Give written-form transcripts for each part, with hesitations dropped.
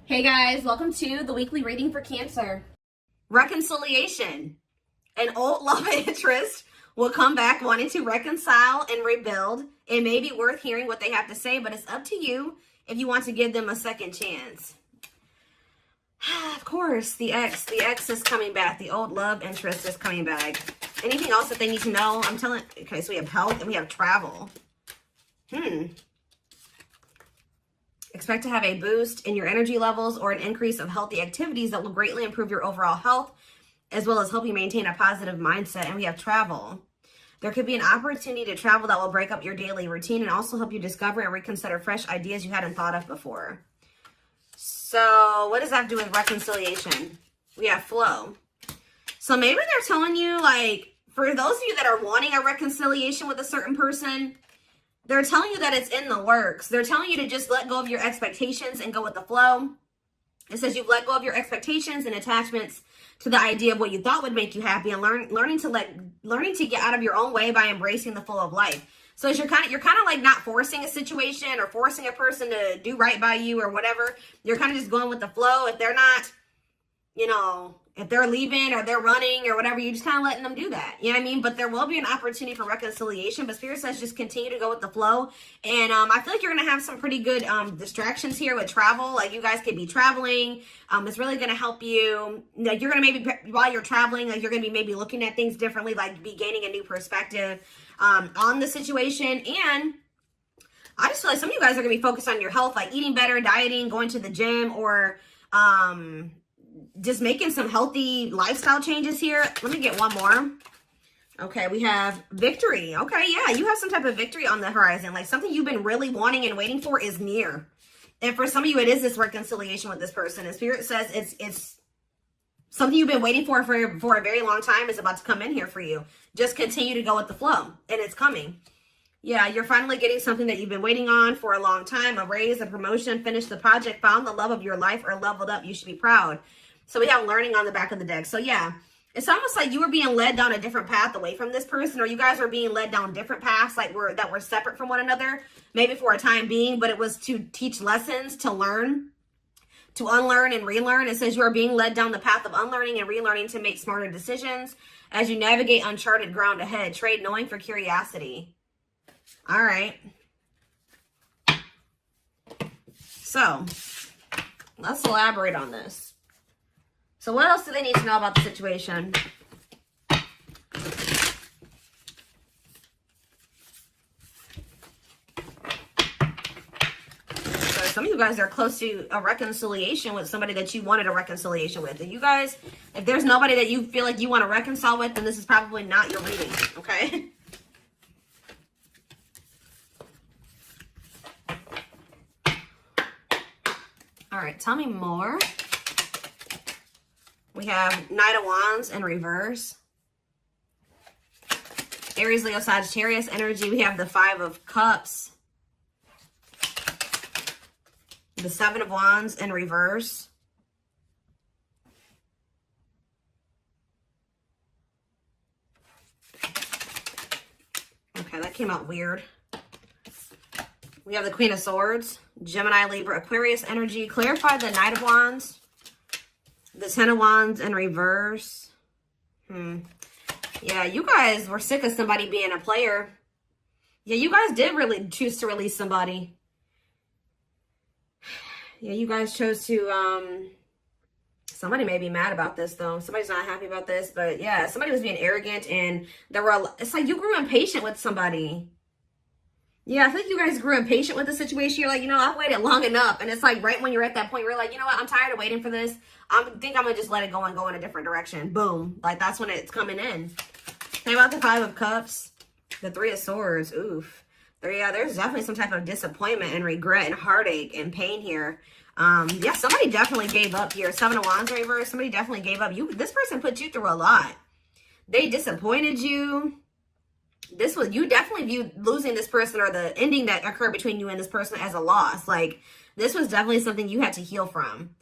Hey guys, welcome to the weekly reading for Cancer. Reconciliation. An old love interest will come back wanting to reconcile and rebuild. It may be worth hearing what they have to say, but it's up to you if you want to give them a second chance. Of course, the ex is coming back. The old love interest is coming back. Anything else that they need to know? Okay, so we have health and we have travel. Expect to have a boost in your energy levels or an increase of healthy activities that will greatly improve your overall health, as well as help you maintain a positive mindset. And we have travel. There could be an opportunity to travel that will break up your daily routine and also help you discover and reconsider fresh ideas you hadn't thought of before. So what does that have to do with reconciliation? We have flow. So maybe they're telling you, like, for those of you that are wanting a reconciliation with a certain person, they're telling you that it's in the works. They're telling you to just let go of your expectations and go with the flow. It says you've let go of your expectations and attachments to the idea of what you thought would make you happy, and learning to get out of your own way by embracing the flow of life. So you're kind of like not forcing a situation or forcing a person to do right by you or whatever. You're kind of just going with the flow. If they're not, if they're leaving or they're running or whatever, you're just kind of letting them do that. You know what I mean? But there will be an opportunity for reconciliation. But Spirit says just continue to go with the flow. And I feel like you're going to have some pretty good distractions here with travel. Like, you guys could be traveling. It's really going to help you. Like, you're going to maybe, while you're traveling, like, you're going to be maybe looking at things differently, like be gaining a new perspective on the situation. And I just feel like some of you guys are going to be focused on your health, like eating better, dieting, going to the gym, or just making some healthy lifestyle changes here. Let me get one more. Okay, we have victory. Okay, yeah, you have some type of victory on the horizon. Like, something you've been really wanting and waiting for is near. And for some of you, it is this reconciliation with this person. And Spirit says it's something you've been waiting for a very long time is about to come in here for you. Just continue to go with the flow, and it's coming. Yeah, you're finally getting something that you've been waiting on for a long time. A raise, a promotion, finished the project, found the love of your life, or leveled up. You should be proud. So we have learning on the back of the deck. So yeah, it's almost like you were being led down a different path away from this person, or you guys were being led down different paths, like that were separate from one another, maybe for a time being, but it was to teach lessons, to learn, to unlearn and relearn. It says you are being led down the path of unlearning and relearning to make smarter decisions as you navigate uncharted ground ahead. Trade knowing for curiosity. All right. So let's elaborate on this. So what else do they need to know about the situation? So some of you guys are close to a reconciliation with somebody that you wanted a reconciliation with. And you guys, if there's nobody that you feel like you want to reconcile with, then this is probably not your reading, okay? All right, tell me more. We have Knight of Wands in reverse. Aries, Leo, Sagittarius energy. We have the Five of Cups. The Seven of Wands in reverse. Okay, that came out weird. We have the Queen of Swords. Gemini, Libra, Aquarius energy. Clarify the Knight of Wands. The Ten of Wands in reverse. Yeah, you guys were sick of somebody being a player. Yeah, you guys did really choose to release somebody. Yeah, you guys chose to, somebody may be mad about this, though. Somebody's not happy about this, but yeah, somebody was being arrogant, and it's like you grew impatient with somebody. Yeah, I think you guys grew impatient with the situation. You're like, I've waited long enough. And it's like right when you're at that point, you're like, you know what? I'm tired of waiting for this. I think I'm going to just let it go and go in a different direction. Boom. Like, that's when it's coming in. Think about the Five of Cups. The Three of Swords. Oof. There's definitely some type of disappointment and regret and heartache and pain here. Yeah, somebody definitely gave up here. Seven of Wands reverse. Somebody definitely gave up. This person put you through a lot. They disappointed you. You definitely viewed losing this person, or the ending that occurred between you and this person, as a loss. Like, this was definitely something you had to heal from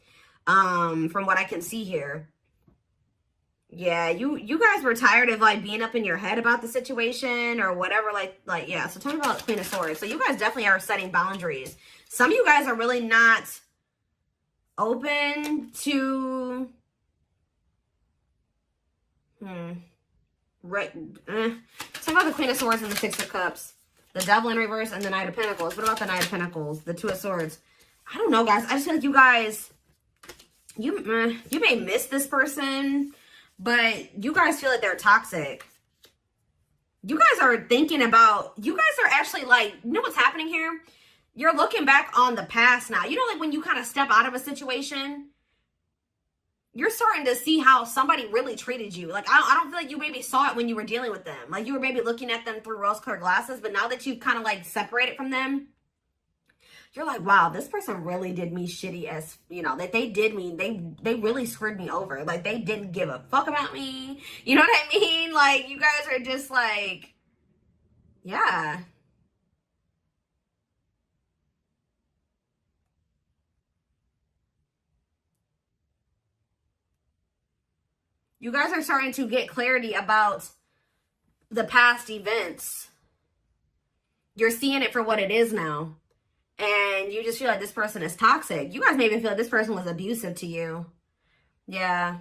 what I can see here. Yeah, you guys were tired of, like, being up in your head about the situation or whatever. Like yeah. So tell me about Queen of Swords. So you guys definitely are setting boundaries. Some of you guys are really not open to right. Talk about the Queen of Swords and the Six of Cups, the Devil in reverse, and the Knight of Pentacles. What about the Knight of Pentacles, the Two of Swords? I don't know, guys. I just feel like you guys, you may miss this person, but you guys feel like they're toxic. You guys are thinking about, you guys are actually like, you know what's happening here? You're looking back on the past now. You know, like when you kind of step out of a situation, you're starting to see how somebody really treated you. Like, I don't feel like you maybe saw it when you were dealing with them. Like, you were maybe looking at them through rose-colored glasses, but now that you've kind of like separated from them, you're like, wow, this person really did me shitty as, you know, that they did me. They really screwed me over. Like, they didn't give a fuck about me. You know what I mean? Like, you guys are just like, yeah. You guys are starting to get clarity about the past events. You're seeing it for what it is now. And you just feel like this person is toxic. You guys maybe feel like this person was abusive to you. Yeah.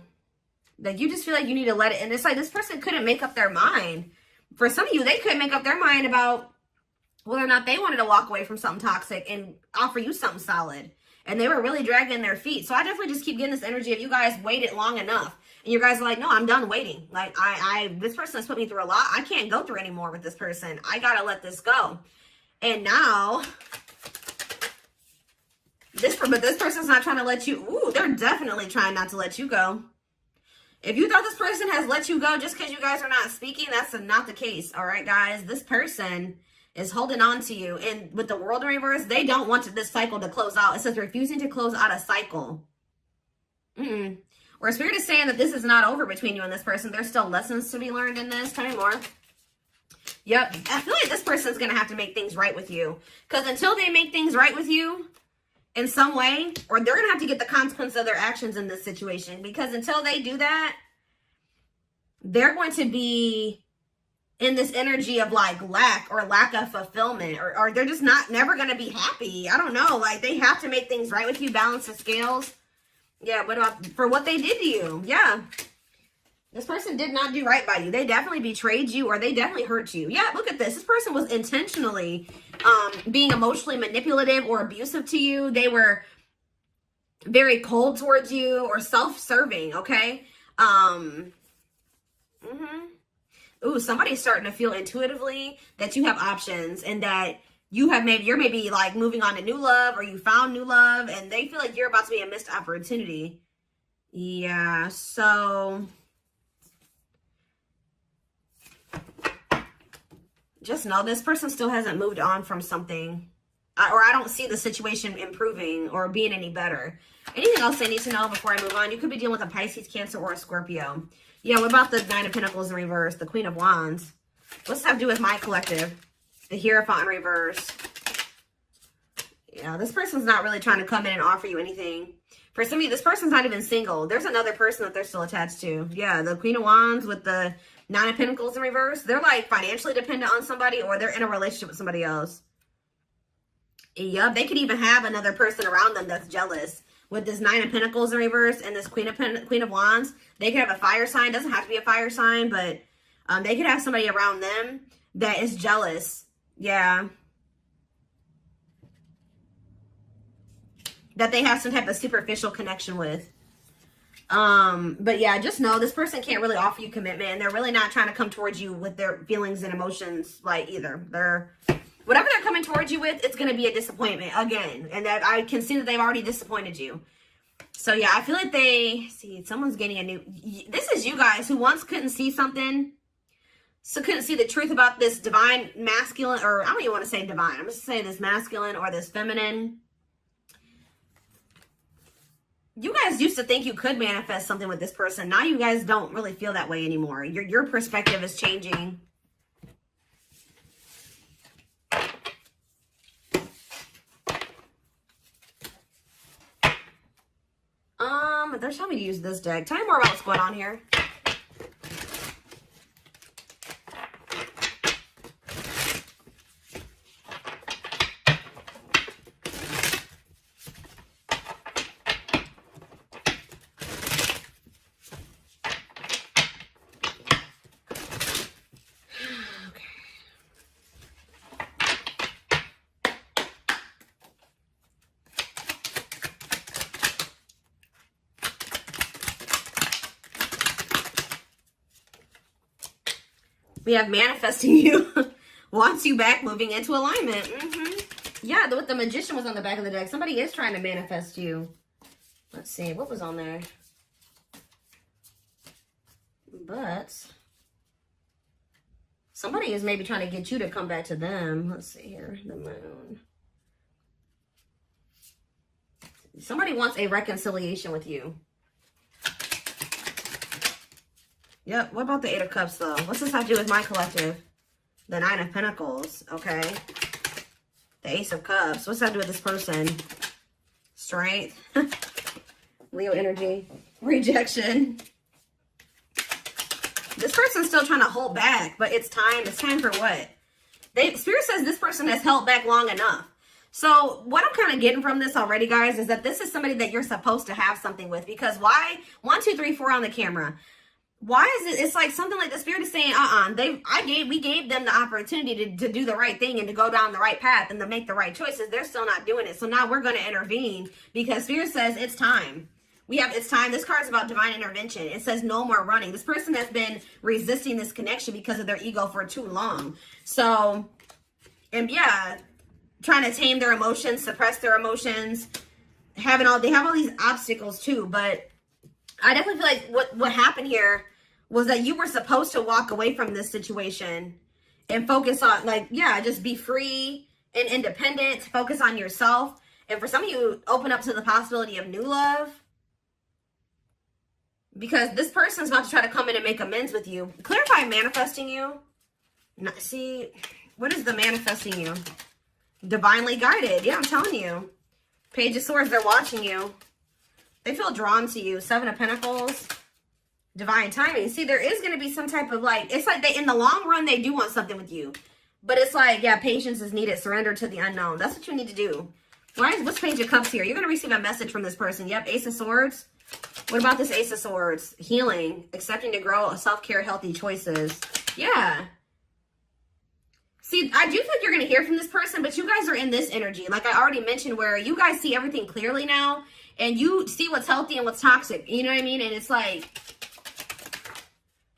Like, you just feel like you need to let it. And it's like this person couldn't make up their mind. For some of you, they couldn't make up their mind about whether or not they wanted to walk away from something toxic and offer you something solid. And they were really dragging their feet. So I definitely just keep getting this energy of you guys waited long enough. And you guys are like, no, I'm done waiting. Like, this person has put me through a lot. I can't go through anymore with this person. I got to let this go. And now, this person's not trying to let you, ooh, they're definitely trying not to let you go. If you thought this person has let you go just because you guys are not speaking, that's not the case. All right, guys, this person is holding on to you. And with the World in reverse, they don't want this cycle to close out. It says refusing to close out a cycle. Or Spirit is saying that this is not over between you and this person. There's still lessons to be learned in this. Tell me more. Yep. I feel like this person's going to have to make things right with you. Because until they make things right with you in some way, or they're going to have to get the consequence of their actions in this situation. Because until they do that, they're going to be in this energy of like lack of fulfillment. Or they're just never going to be happy. I don't know. Like, they have to make things right with you. Balance the scales. Yeah, what about for what they did to you? Yeah. This person did not do right by you. They definitely betrayed you, or they definitely hurt you. Yeah, look at this. This person was intentionally being emotionally manipulative or abusive to you. They were very cold towards you or self-serving, okay? Ooh, somebody's starting to feel intuitively that you have options and that you're maybe like moving on to new love, or you found new love, and they feel like you're about to be a missed opportunity. Yeah, so just know this person still hasn't moved on from something, or I don't see the situation improving or being any better. Anything else I need to know before I move on? You could be dealing with a Pisces, Cancer, or a Scorpio. Yeah, what about the Nine of Pentacles in reverse, the Queen of Wands? What's that have to do with my collective? The Hierophant in reverse. Yeah, this person's not really trying to come in and offer you anything. For some of you, this person's not even single. There's another person that they're still attached to. Yeah, the Queen of Wands with the Nine of Pentacles in reverse. They're like financially dependent on somebody, or they're in a relationship with somebody else. Yep, they could even have another person around them that's jealous. With this Nine of Pentacles in reverse and this Queen of Wands, they could have a fire sign. Doesn't have to be a fire sign, but they could have somebody around them that is jealous. Yeah. That they have some type of superficial connection with. But yeah, just know this person can't really offer you commitment, and they're really not trying to come towards you with their feelings and emotions like either. Whatever they're coming towards you with, it's going to be a disappointment again. And that I can see that they've already disappointed you. So yeah, I feel like someone's getting a new, this is you guys who once couldn't see something. So couldn't see the truth about this divine masculine, or I don't even want to say divine. I'm just saying this masculine or this feminine. You guys used to think you could manifest something with this person. Now you guys don't really feel that way anymore. Your perspective is changing. They're telling me to use this deck. Tell me more about what's going on here. We have manifesting you. Wants you back, moving into alignment. Yeah, with the Magician was on the back of the deck. Somebody is trying to manifest you. Let's see. What was on there? But somebody is maybe trying to get you to come back to them. Let's see here. The Moon. Somebody wants a reconciliation with you. Yep. What about the Eight of Cups, though? What's this have to do with my collective? The Nine of Pentacles. Okay. The Ace of Cups. What's that to do with this person? Strength. Leo energy. Rejection. This person's still trying to hold back, but it's time. It's time for what? Spirit says this person has held back long enough. So what I'm kind of getting from this already, guys, is that this is somebody that you're supposed to have something with. Because why? 1, 2, 3, 4 on the camera. Why is it? It's like something like the Spirit is saying, we gave them the opportunity to do the right thing and to go down the right path and to make the right choices. They're still not doing it. So now we're going to intervene because Spirit says it's time. It's time. This card's about divine intervention. It says no more running. This person has been resisting this connection because of their ego for too long. So, and yeah, trying to tame their emotions, suppress their emotions, they have all these obstacles too. But I definitely feel like what happened here was that you were supposed to walk away from this situation and focus on, just be free and independent, focus on yourself. And for some of you, open up to the possibility of new love. Because this person's about to try to come in and make amends with you. Clarify manifesting you. See, what is the manifesting you? Divinely guided. Yeah, I'm telling you. Page of Swords, they're watching you. They feel drawn to you. Seven of Pentacles. Divine timing. See, there is going to be some type of it's like in the long run, they do want something with you. But it's like, yeah, patience is needed. Surrender to the unknown. That's what you need to do. What's Page of Cups here? You're going to receive a message from this person. Yep, Ace of Swords. What about this Ace of Swords? Healing, accepting to grow, self-care, healthy choices. Yeah. See, I do think you're going to hear from this person, but you guys are in this energy. Like I already mentioned, where you guys see everything clearly now, and you see what's healthy and what's toxic. You know what I mean? And it's like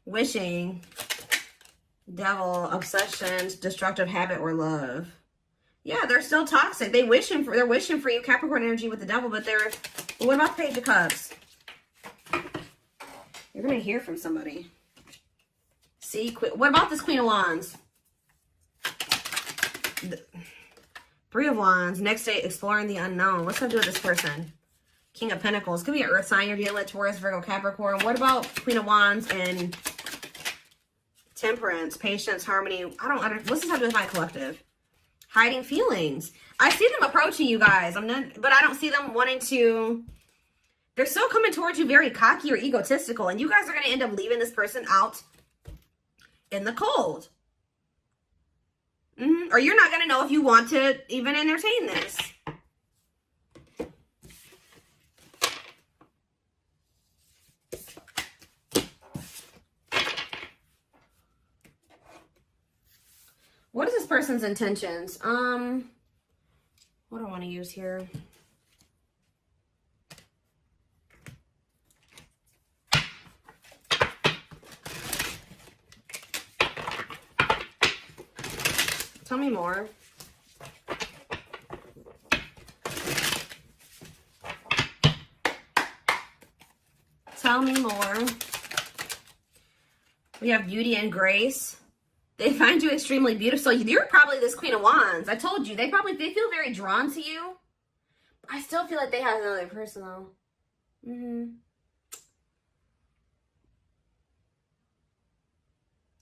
wishing, devil, obsessions, destructive habit, or love. Yeah, they're still toxic. They're wishing for you, Capricorn energy with the devil, but what about the Page of Cups? You're going to hear from somebody. See, what about this Queen of Wands? Three of Wands. Next day, exploring the unknown. What's that do with this person? King of Pentacles. Could be an earth sign you're dealing with, Taurus, Virgo, Capricorn. What about Queen of Wands and Temperance, patience, harmony? What's this have to do with my collective? Hiding feelings. I see them approaching you guys. But I don't see them wanting to. They're still coming towards you very cocky or egotistical. And you guys are going to end up leaving this person out in the cold. Or you're not going to know if you want to even entertain this. What is this person's intentions? What do I want to use here? Tell me more. Tell me more. We have beauty and grace. They find you extremely beautiful. So you're probably this Queen of Wands. I told you. They feel very drawn to you. I still feel like they have another person though.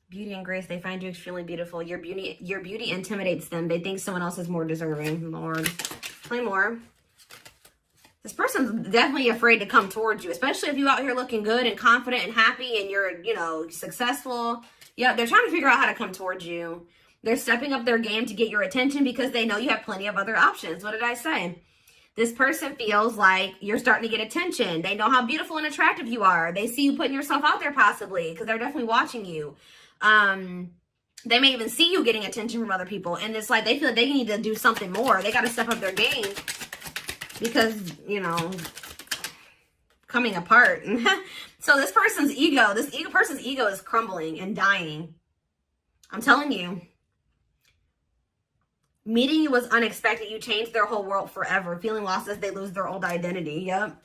Beauty and grace. They find you extremely beautiful. Your beauty intimidates them. They think someone else is more deserving. Lord. Play more. This person's definitely afraid to come towards you, especially if you're out here looking good and confident and happy and you're, successful. Yeah, they're trying to figure out how to come towards you. They're stepping up their game to get your attention because they know you have plenty of other options. What did I say? This person feels like you're starting to get attention. They know how beautiful and attractive you are. They see you putting yourself out there possibly because they're definitely watching you. They may even see you getting attention from other people. And it's like they feel like they need to do something more. They got to step up their game because, coming apart. So this person's ego is crumbling and dying. I'm telling you. Meeting you was unexpected. You changed their whole world forever. Feeling lost as they lose their old identity. Yep.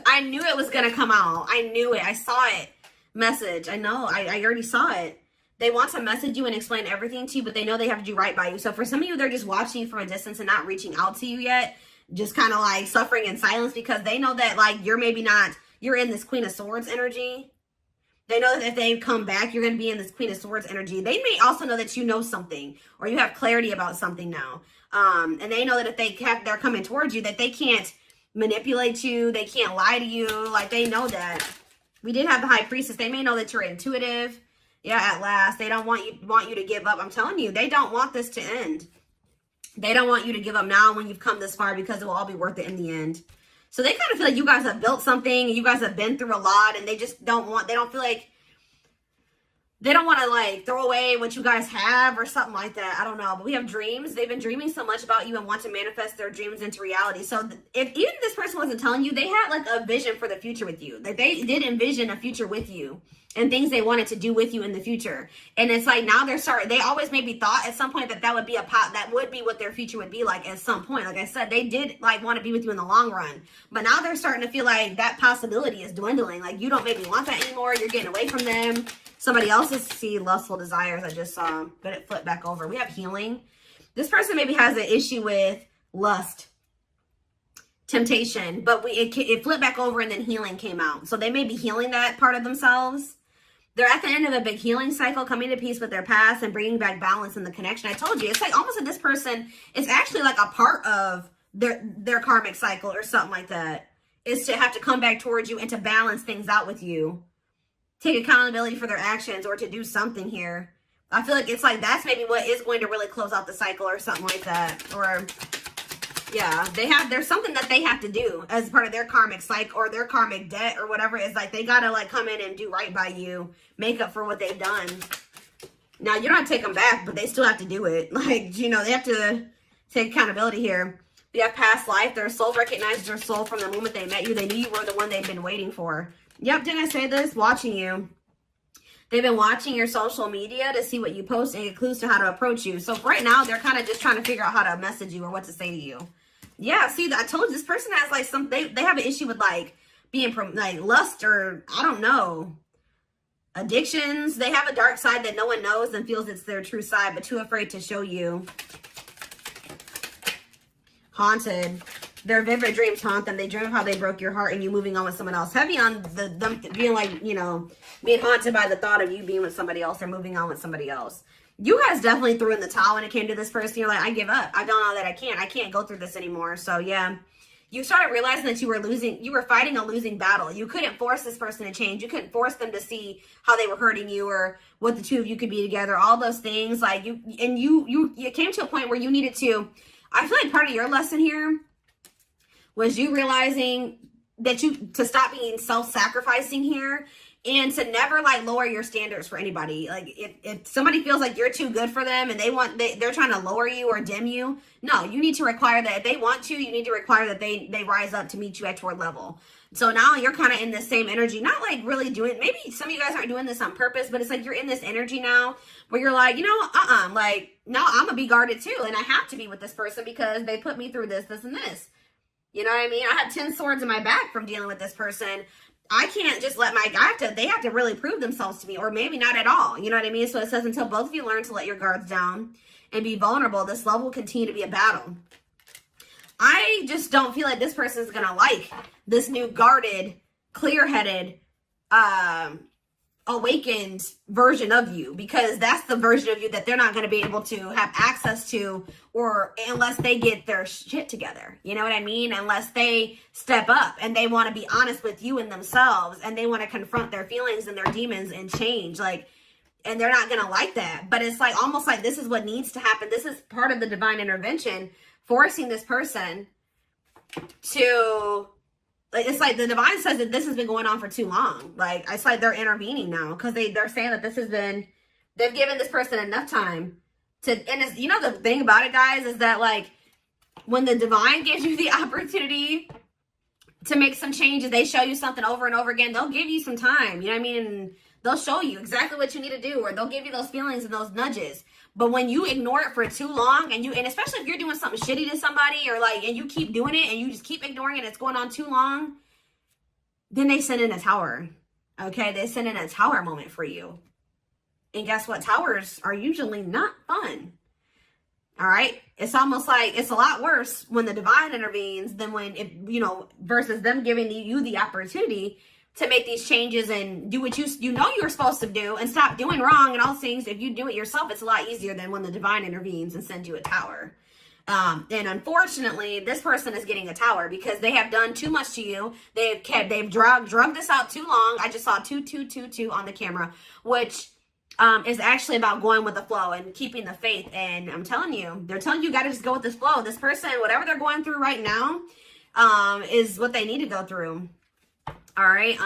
I knew it was going to come out. I knew it. I saw it. Message. I know. I already saw it. They want to message you and explain everything to you, but they know they have to do right by you. So for some of you, they're just watching you from a distance and not reaching out to you yet. Just kind of like suffering in silence because they know that like you're maybe not, you're in this Queen of Swords energy. They know that if they come back, you're going to be in this Queen of Swords energy. They may also know that you know something or you have clarity about something now. And they know that if they're coming towards you, that they can't manipulate you. They can't lie to you. Like they know that. We did have the High Priestess. They may know that you're intuitive. Yeah, at last. They don't want you to give up. I'm telling you, they don't want this to end. They don't want you to give up now when you've come this far because it will all be worth it in the end. So they kind of feel like you guys have built something and you guys have been through a lot and they just don't want to like throw away what you guys have or something like that. I don't know. But we have dreams. They've been dreaming so much about you and want to manifest their dreams into reality. So if even this person wasn't telling you, they had like a vision for the future with you. Like they did envision a future with you and things they wanted to do with you in the future. And it's like now they always maybe thought at some point that would be that would be what their future would be like at some point. Like I said, they did like want to be with you in the long run. But now they're starting to feel like that possibility is dwindling. Like you don't maybe want that anymore. You're getting away from them. Somebody else's lustful desires I just saw, but it flipped back over. We have healing. This person maybe has an issue with lust, temptation, but it flipped back over and then healing came out. So they may be healing that part of themselves. They're at the end of a big healing cycle, coming to peace with their past and bringing back balance in the connection. I told you, it's like almost that this person is actually like a part of their karmic cycle or something like that. Is to have to come back towards you and to balance things out with you. Take accountability for their actions or to do something here. I feel like it's like that's maybe what is going to really close out the cycle or something like that. Or yeah, there's something that they have to do as part of their karmic cycle or their karmic debt or whatever. It's like they gotta like come in and do right by you, make up for what they've done. Now you don't take them back, but they still have to do it. Like, you know, they have to take accountability here. They have past life. Their soul recognizes their soul from the moment they met you. They knew you were the one they've been waiting for. Yep, didn't I say this? Watching you. They've been watching your social media to see what you post and get clues to how to approach you. So right now, they're kind of just trying to figure out how to message you or what to say to you. Yeah, see, I told you this person has like they have an issue with like being like lust or I don't know, addictions. They have a dark side that no one knows and feels it's their true side, but too afraid to show you. Haunted. Their vivid dreams haunt them. They dream of how they broke your heart and you moving on with someone else. Heavy on them being like, you know, being haunted by the thought of you being with somebody else or moving on with somebody else. You guys definitely threw in the towel when it came to this person. You're like, I give up. I don't know that I can't go through this anymore. So yeah, you started realizing that you were fighting a losing battle. You couldn't force this person to change. You couldn't force them to see how they were hurting you or what the two of you could be together. All those things like you came to a point where you needed to, I feel like part of your lesson here was you realizing that to stop being self-sacrificing here and to never like lower your standards for anybody. Like if somebody feels like you're too good for them and they're trying to lower you or dim you, no, you need to require that if they want to, you need to require that they rise up to meet you at your level. So now you're kind of in this same energy, not like really doing, maybe some of you guys aren't doing this on purpose, but it's like you're in this energy now where you're like, you know, like now I'm gonna be guarded too. And I have to be with this person because they put me through this, and this. You know what I mean? I had 10 swords in my back from dealing with this person. I can't just let they have to really prove themselves to me, or maybe not at all. You know what I mean? So it says, until both of you learn to let your guards down and be vulnerable, this love will continue to be a battle. I just don't feel like this person is going to like this new guarded, clear-headed, awakened version of you, because that's the version of you that they're not going to be able to have access to, or unless they get their shit together. You know what I mean? Unless they step up and they want to be honest with you and themselves, and they want to confront their feelings and their demons and change, like, and they're not going to like that. But it's like almost like this is what needs to happen. This is part of the divine intervention, forcing this person to, like, it's like the divine says that this has been going on for too long. Like, it's like they're intervening now because they're saying that this has been, they've given this person enough time to, and it's, you know, the thing about it, guys, is that like when the divine gives you the opportunity to make some changes, they show you something over and over again, they'll give you some time. You know what I mean? And They'll show you exactly what you need to do, or they'll give you those feelings and those nudges. But when you ignore it for too long, and especially if you're doing something shitty to somebody, or like, and you keep doing it and you just keep ignoring it, it's going on too long, then they send in a tower. Okay, they send in a tower moment for you. And guess what? Towers are usually not fun. All right. It's almost like it's a lot worse when the divine intervenes than when it, versus them giving you the opportunity to make these changes and do what you know you're supposed to do and stop doing wrong and all things. If you do it yourself, it's a lot easier than when the divine intervenes and sends you a tower. And unfortunately, this person is getting a tower because they have done too much to you. They've drugged this out too long. I just saw 2222 on the camera, which is actually about going with the flow and keeping the faith. And I'm telling you, they're telling you got to just go with this flow. This person, whatever they're going through right now, is what they need to go through. All right.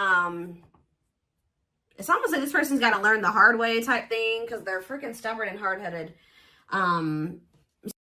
It's almost like this person's got to learn the hard way type thing because they're freaking stubborn and hard-headed.